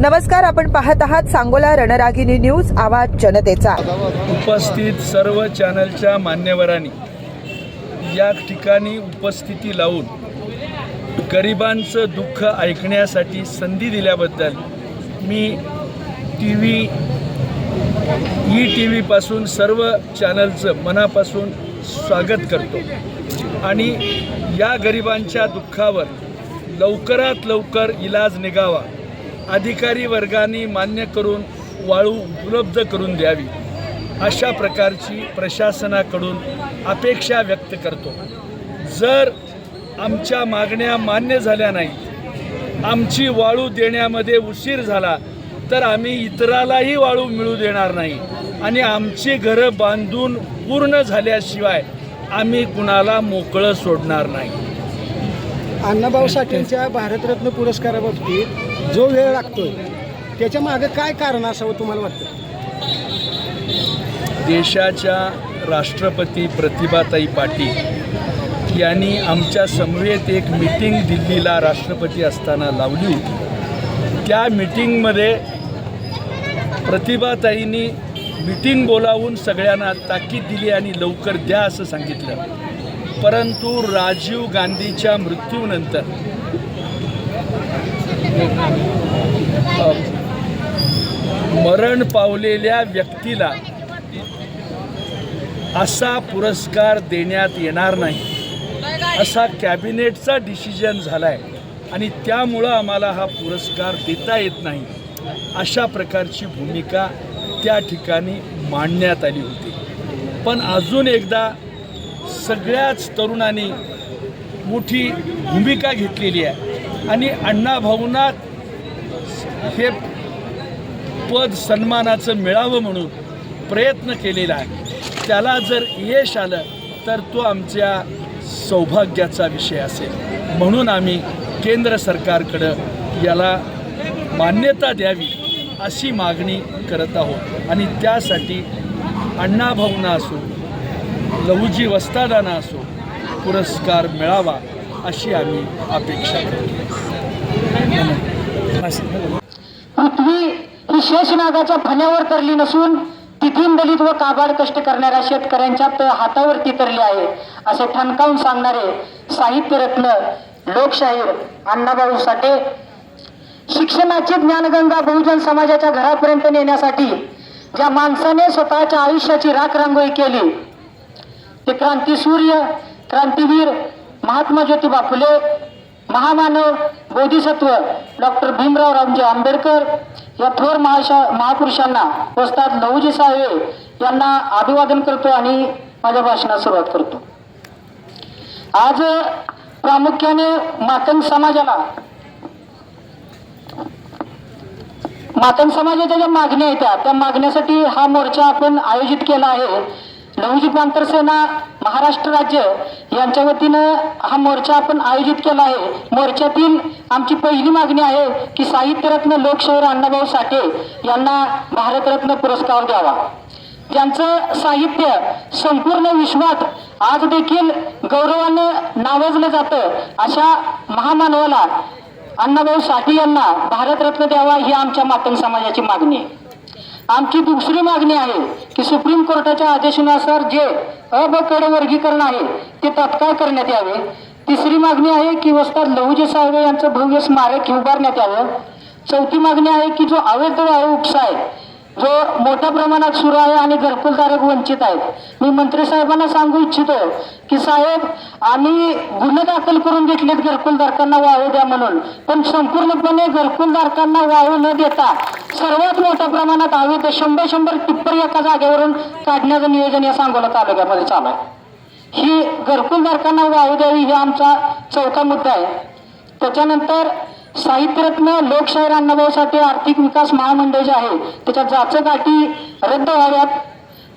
नमस्कार, आपण पाहत आहात सांगोला रणरागिणी न्यूज, आवाज जनतेचा। उपस्थित सर्व चॅनलच्या मान्यवरांनी या ठिकाणी उपस्थिती लावून गरिबांचं दुःख ऐकण्यासाठी संधी दिल्याबद्दल मी ई-टी-व्ही पासून सर्व चॅनलचं मनापासून स्वागत करतो आणि या गरिबांच्या दुःखावर लवकरात लवकर इलाज निघावा, अधिकारी वर्गाने मान्य करून वाळू उपलब्ध करून द्यावी, अशा प्रकारची प्रशासनाकडून अपेक्षा व्यक्त करतो। जर आमच्या मागण्या मान्य झाल्या नाहीत, आमची वाळू देण्यामध्ये उशीर झाला तर आम्ही इतरालाही वाळू मिळू देणार नाही आणि आमची घरं बांधून पूर्ण झाल्याशिवाय आम्ही कुणाला मोकळं सोडणार नाही। अण्णाभाऊ साठेंच्या भारतरत्न पुरस्काराबाबतीत जो वेळ लागतोय त्याच्या मागे काय कारण असावं तुम्हाला वाटतं? देशाच्या राष्ट्रपती प्रतिभाताई पाटील यांनी आमच्या समवेत एक मीटिंग दिल्लीला राष्ट्रपती असताना लावली होती। त्या मीटिंगमध्ये प्रतिभाताईंनी मीटिंग बोलावून सगळ्यांना ताकीद दिली आणि लवकर द्या असं सांगितलं, परंतु राजीव गांधीच्या मृत्यूनंतर मरण पावलेल्या व्यक्तीला असा पुरस्कार देण्यात येणार नाही असा कॅबिनेटचा डिसिजन झाला आहे आणि त्यामुळं आम्हाला हा पुरस्कार देता येत नाही, अशा प्रकारची भूमिका त्या ठिकाणी मांडण्यात आली होती। पण अजून एकदा सगळ्याच तरुणांनी मोठी भूमिका घेतलेली आहे आणि अण्णाभाऊंना हे पद सन्मानाचं मिळावं म्हणून प्रयत्न केलेला आहे। त्याला जर यश आलं तर तो आमच्या सौभाग्याचा विषय असेल, म्हणून आम्ही केंद्र सरकारकडं याला मान्यता द्यावी अशी मागणी करत आहोत आणि त्यासाठी अण्णाभाऊंना असो, लहुजी वस्तादांना असो पुरस्कार मिळावा अशी आम्ही अपेक्षा करतो। पृथ्वी ही शेषनागाच्या फण्यावर तरली नसून ती दीनदलित व काबाड कष्ट करणाऱ्या शेतकऱ्यांच्या हातावरती तरली आहे असे ठणकावून सांगणारे साहित्यरत्न लोकशाहीर अण्णाभाऊ साठे शिक्षणाची ज्ञानगंगा बहुजन समाजाच्या घरापर्यंत नेण्यासाठी ज्या माणसाने स्वतःच्या आयुष्याची राखरांगोळी केली ते क्रांतीसूर्य, क्रांतीवीर महात्मा ज्योतिबा फुले, महामानव बोधिसत्व डॉक्टर भीमराव रामजी आंबेडकर या थोर महापुरुषांना वस्ताद लहुजी साळवे यांना अभिवादन करतो आणि माझ्या भाषणास सुरुवात करतो। आज प्रामुख्याने मातंग समाजाच्या ज्या मागण्या आहेत त्या मागण्यासाठी हा मोर्चा आपण आयोजित केला आहे। लहुजी प्रांतर सेना महाराष्ट्र राज्य यांच्या वतीनं हा मोर्चा आपण आयोजित केला आहे। मोर्चातील आमची पहिली मागणी आहे की साहित्यरत्न लोकशाहीर अण्णाभाऊ साठे यांना भारतरत्न पुरस्कार द्यावा। ज्यांचं साहित्य संपूर्ण विश्वात आज देखील गौरवानं नावाजलं जातं, अशा महामानवाला अण्णाभाऊ साठे यांना भारतरत्न द्यावा ही आमच्या मातंग समाजाची मागणी आहे। आमची दुसरी मागणी आहे की सुप्रीम कोर्टाच्या आदेशानुसार जे अ ब क वर्गीकरण आहे ते तात्काळ करण्यात यावे। तिसरी मागणी आहे की वस्ताद लहुजी साळवे यांचं भव्य स्मारक उभारण्यात यावं। चौथी मागणी आहे की जो अवैध वाळू उपसा आहे जो मोठ्या प्रमाणात सुरू आहे आणि घरकुलधारक वंचित आहेत, मी मंत्री साहेबांना सांगू इच्छितो की साहेब, आम्ही गुन्हे दाखल करून घेतलेत घरकुलधारकांना वाळू द्या म्हणून, पण संपूर्णपणे घरकुलधारकांना वाळू न देता सर्वात मोठ्या प्रमाणात अवैध 100 टिप्पर एका जागेवरून काढण्याचं नियोजन या सांगोला तालुक्यामध्ये चालू आहे। ही घरकुलधारकांना वाळू द्यावी हा आमचा चौथा मुद्दा आहे। त्याच्यानंतर साहित्यरत्न लोकशाहीर अण्णाभाऊ साठे आर्थिक विकास महामंडळ जे आहे त्याच्या जाचकाठी रद्द व्हाव्यात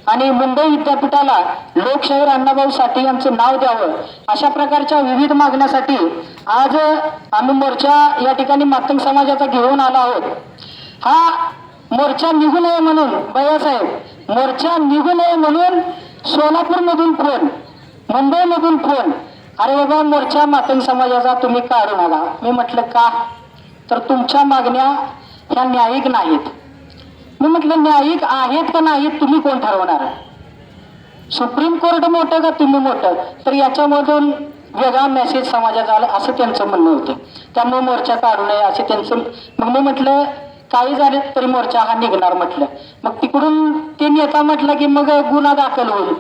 आणि मुंबई विद्यापीठाला लोकशाहीर अण्णाभाऊ साठे यांचं नाव द्यावं, अशा प्रकारच्या विविध मागण्यासाठी आज आम्ही मोर्चा या ठिकाणी मातंग समाजाचा घेऊन आलो आहोत। हा मोर्चा निघू नये म्हणून भैयासाहेब, मोर्चा निघू नये म्हणून सोलापूरमधून फोन, मुंबईमधून फोन, अरे बाबा मोर्चा मातंग समाजाचा तुम्ही काढू नका। मी म्हटलं का, तर तुमच्या मागण्या ह्या न्यायिक नाहीत. मी म्हटलं न्यायिक आहेत का नाहीत तुम्ही कोण ठरवणार? सुप्रीम कोर्ट मोठं का तुम्ही मोठं? तर याच्यामधून वेगळा मेसेज समाजात आला असं त्यांचं म्हणणं होतं. त्यामुळे मोर्चा काढू नये असे त्यांचं. मग मी म्हटलं काही झाले तरी मोर्चा हा निघणार म्हटलं. मग तिकडून ते नेता म्हटलं की मग गुन्हा दाखल होईल.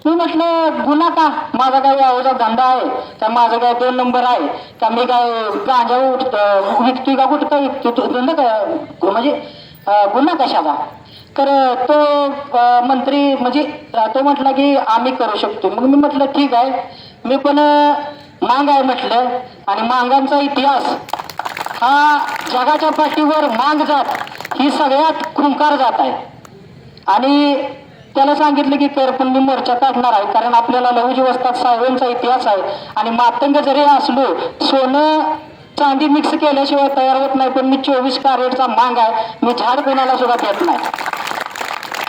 मी म्हटलं गुन्हा का? माझा काय यावचा धंदा आहे का? माझं काय 2 नंबर आहे का? मी काय गांजा विकतोय का? कुठं काय विकतोय? धंदा काय म्हणजे गुन्हा कशाला? तर तो मंत्री म्हणजे तो म्हटला की आम्ही करू शकतो. मग मी म्हटलं ठीक आहे, मी पण मांग आहे म्हटलं. आणि मांगांचा इतिहास हा जगाच्या पाठीवर मांग जात ही सगळ्यात खुंकार जात आहे. आणि त्याला सांगितलं की कर, पण मी मोर्चा काढणार आहे. कारण आपल्याला लहुजी वस्ताद साहेबांचा इतिहास आहे. आणि मातंग जरी असलो, सोनं चांदी मिक्स केल्याशिवाय तयार होत नाही. पण मी 24 कॅरेटचा मांग आहे. मी झाड कोणाला सुद्धा देत नाही.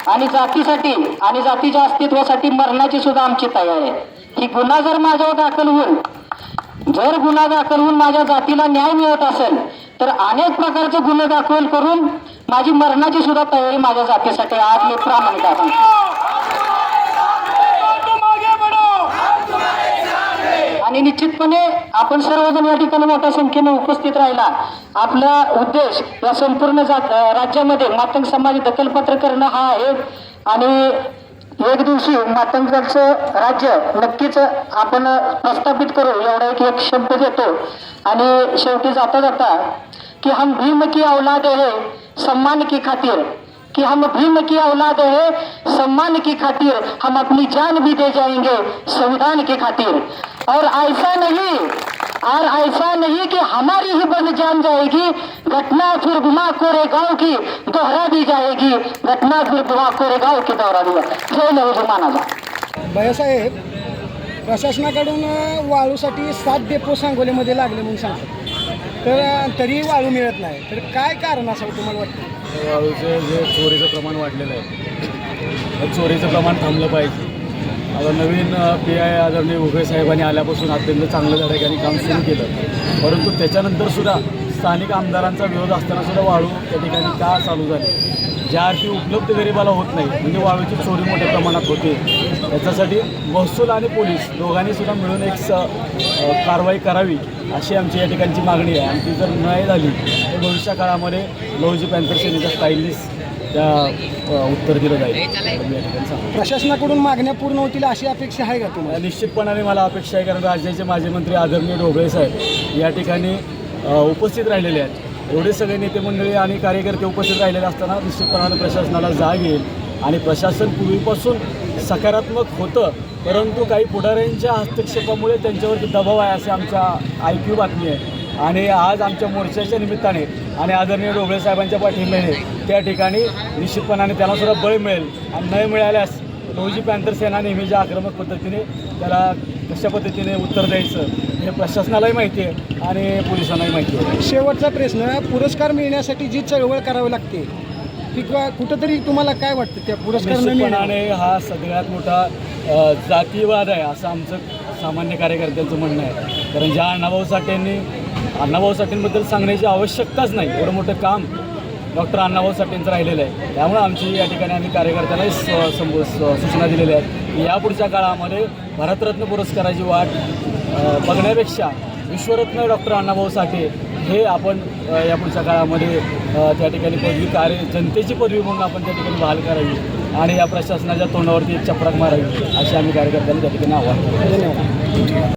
आणि जातीसाठी आणि जातीच्या अस्तित्वासाठी मरणाची सुद्धा आमची तयारी आहे. ही गुन्हा जर माझ्यावर दाखल होऊन माझ्या जातीला न्याय मिळत असेल तर अनेक प्रकारचे गुन्हे दाखल करून माझी मरणाची सुद्धा तयारी माझ्या जातीसाठी आज मी प्रामाणिक आहे. आणि निश्चितपणे आपण सर्वजण या ठिकाणी मोठ्या संख्येने उपस्थित राहिला. आपला उद्देश या संपूर्ण राज्यामध्ये मातंग समाज दखलपात्र करणं हा आहे. आणि एक दिवशी मातंगाचं राज्य नक्कीच आपण प्रस्थापित करू एवढा एक शब्द देतो. आणि शेवटी जाता जाता कि हम भीम की औलाद है सम्मान की खातिर, कि हम भीम की औलाद है सम्मान की खातिर, हम अपनी जान भी दे जाएंगे संविधान की खातिर. और ऐसा नहीं कि हमारी ही बन जान जाएगी, घटना फिर गुमा कोरेगांव की दोहरा दी जाएगी, घटना फिर गुमा कोरेगांव की दोहरा दी जाएगी. जय लहुजी महाराज. भैयासाहेब, प्रशासनाकडून वाळूसाठी 7 डेपो सांगोल्यामध्ये लागले म्हणून सांगतात, तर तरी वाळू मिळत नाही. तर काय कारण असावं तुम्हाला वाटतं? वाळूचे जे चोरीचं प्रमाण वाढलेलं आहे, त्या चोरीचं प्रमाण थांबलं पाहिजे. आता नवीन PI आदरणीय उभय साहेबांनी आल्यापासून अत्यंत चांगलं त्या ठिकाणी काम सुरू केलं. परंतु त्याच्यानंतरसुद्धा स्थानिक आमदारांचा विरोध असतानासुद्धा वाळू त्या ठिकाणी का चालू झाली? ज्या अर्थी उपलब्ध गरिबाला होत नाही, म्हणजे वाळूची चोरी मोठ्या प्रमाणात होते. त्याच्यासाठी महसूल आणि पोलीस दोघांनीसुद्धा मिळून एक कारवाई करावी अशी आमची या ठिकाणची मागणी आहे. आणि ती जर नाही झाली तर भविष्य काळामध्ये लहुजी पॅन्थर सेनेच्या स्टाईलनीच त्या उत्तर दिलं जाईल या ठिकाणी सांगतो. प्रशासनाकडून मागण्या पूर्ण होतील अशी अपेक्षा आहे का तुम्हाला? निश्चितपणाने मला अपेक्षा आहे, कारण राज्याचे माजी मंत्री आदरणीय ढोबळे साहेब या ठिकाणी उपस्थित राहिलेले आहेत. एवढे सगळे नेते मंडळी आणि कार्यकर्ते उपस्थित राहिलेले असताना निश्चितपणाने प्रशासनाला जाग येईल. आणि प्रशासन पूर्वीपासून सकारात्मक होतं, परंतु काही पुढाऱ्यांच्या हस्तक्षेपामुळे त्यांच्यावरती दबाव आहे असे आमच्या ऐकीव बातमी आहे. आणि आज आमच्या मोर्चाच्या निमित्ताने आणि आदरणीय ढोबळे साहेबांच्या पाठिंब्याने त्या ठिकाणी निश्चितपणाने त्यांनासुद्धा बळ मिळेल. आणि नाही मिळाल्यास लहुजी पॅन्थर सेना नेहमीच्या आक्रमक पद्धतीने त्याला कशा पद्धतीने उत्तर द्यायचं हे प्रशासनालाही माहिती आहे आणि पोलिसांनाही माहिती आहे. शेवटचा प्रश्न, पुरस्कार मिळण्यासाठी जी चळवळ करावी लागते ती कुठंतरी तुम्हाला काय वाटतं? त्या पुरस्कार निश्चितपणाने हा सगळ्यात मोठा जातीवाद आहे असं आमचं सामान्य कार्यकर्त्यांचं म्हणणं आहे. कारण ज्या अण्णाभाऊ साठेंबद्दल सांगण्याची आवश्यकताच नाही, एवढं मोठं काम डॉक्टर अण्णाभाऊ साठेंचं राहिलेलं आहे. त्यामुळे आमची या ठिकाणी आम्ही कार्यकर्त्यांनाही सूचना दिलेल्या आहेत की यापुढच्या काळामध्ये भारतरत्न पुरस्काराची वाट बघण्यापेक्षा विश्वरत्न डॉक्टर अण्णाभाऊ साठे हे आपण यापुढच्या काळामध्ये त्या ठिकाणी पदवी जनतेची पदवी म्हणून आपण त्या ठिकाणी बहाल करावी आणि या प्रशासनाच्या तोंडावरती एक चपराक मारावी अशी आम्ही कार्यकर्त्यांना त्या ठिकाणी आव्हान करतो. धन्यवाद.